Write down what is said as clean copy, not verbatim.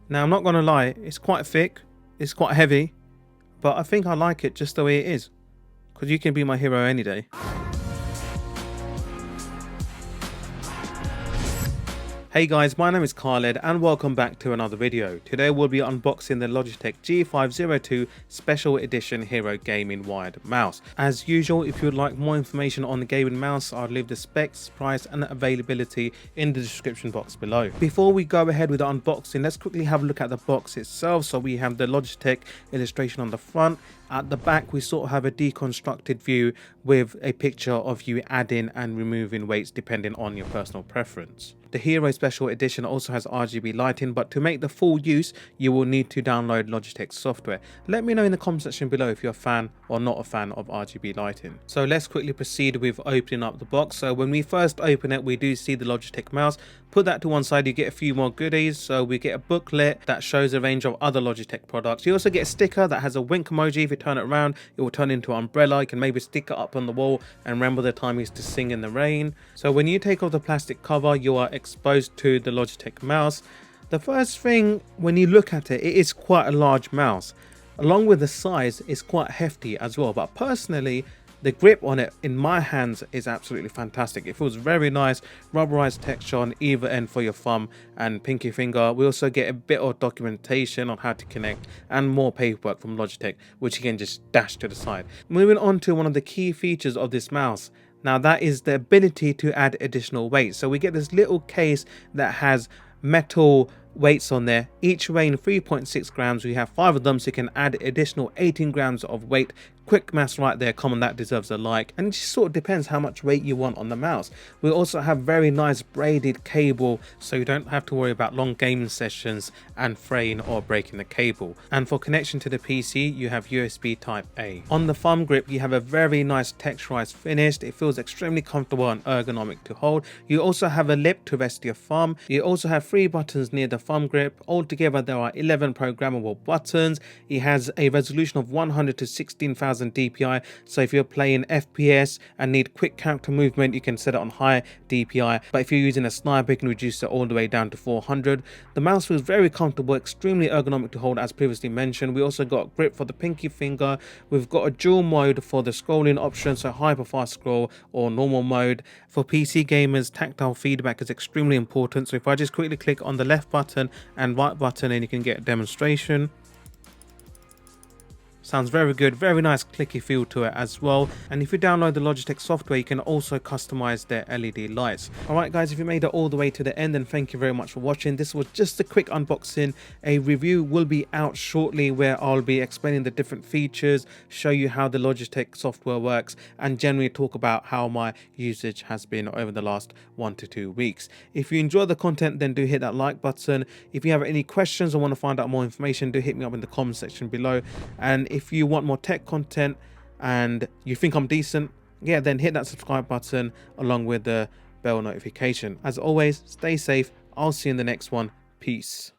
Now I'm not going to lie, it's quite thick, it's quite heavy, but I think I like it just the way it is, because you can be my hero any day. Hey guys, my name is Khaled and welcome back to another video. Today we'll be unboxing the Logitech G502 Special Edition Hero Gaming Wired Mouse. As usual, if you would like more information on the gaming mouse, I'll leave the specs, price and availability in the description box below. Before we go ahead with the unboxing, let's quickly have a look at the box itself. So we have the Logitech illustration on the front. At the back we sort of have a deconstructed view with a picture of you adding and removing weights depending on your personal preference. The Hero Special Edition also has RGB lighting, but to make the full use you will need to download Logitech software. Let me know in the comment section below if you're a fan or not a fan of RGB lighting. So let's quickly proceed with opening up the box. So when we first open it, we do see the Logitech mouse. Put that to one side, you get a few more goodies. So we get a booklet that shows a range of other Logitech products. You also get a sticker that has a wink emoji. If you turn it around, it will turn into an umbrella. You can maybe stick it up on the wall and remember the time used to sing in the rain. So when you take off the plastic cover, you are exposed to the Logitech mouse. The first thing, when you look at it, it is quite a large mouse. Along with the size, it's quite hefty as well. But personally, the grip on it in my hands is absolutely fantastic. It feels very nice, rubberized texture on either end for your thumb and pinky finger. We also get a bit of documentation on how to connect and more paperwork from Logitech, which you can just dash to the side. Moving on to one of the key features of this mouse. Now that is the ability to add additional weight. So we get this little case that has metal weights on there, each weighing 3.6 grams. We have 5 of them, so you can add additional 18 grams of weight. Quick maths right there, comment that deserves a like. And it just sort of depends how much weight you want on the mouse. We also have very nice braided cable, so you don't have to worry about long gaming sessions and fraying or breaking the cable. And for connection to the PC, you have USB type A. On the thumb grip, you have a very nice texturized finish. It feels extremely comfortable and ergonomic to hold. You also have a lip to rest your thumb. You also have 3 buttons near the thumb grip. Altogether there are 11 programmable buttons. It has a resolution of 100 to 16,000 DPI, so if you're playing FPS and need quick character movement, you can set it on high DPI, but if you're using a sniper, you can reduce it all the way down to 400. The mouse feels very comfortable, extremely ergonomic to hold as previously mentioned. We also got grip for the pinky finger. We've got a dual mode for the scrolling option, so hyper fast scroll or normal mode. For PC gamers, tactile feedback is extremely important, so if I just quickly click on the left button and right button, and you can get a demonstration. Sounds very good, very nice clicky feel to it as well. And if you download the Logitech software, you can also customize their LED lights. Alright guys, if you made it all the way to the end, then thank you very much for watching. This was just a quick unboxing. A review will be out shortly where I'll be explaining the different features, show you how the Logitech software works, and generally talk about how my usage has been over the last 1 to 2 weeks. If you enjoy the content, then do hit that like button. If you have any questions or want to find out more information, do hit me up in the comment section below. And if you want more tech content and you think I'm decent, yeah, then hit that subscribe button along with the bell notification. As always, stay safe. I'll see you in the next one. Peace.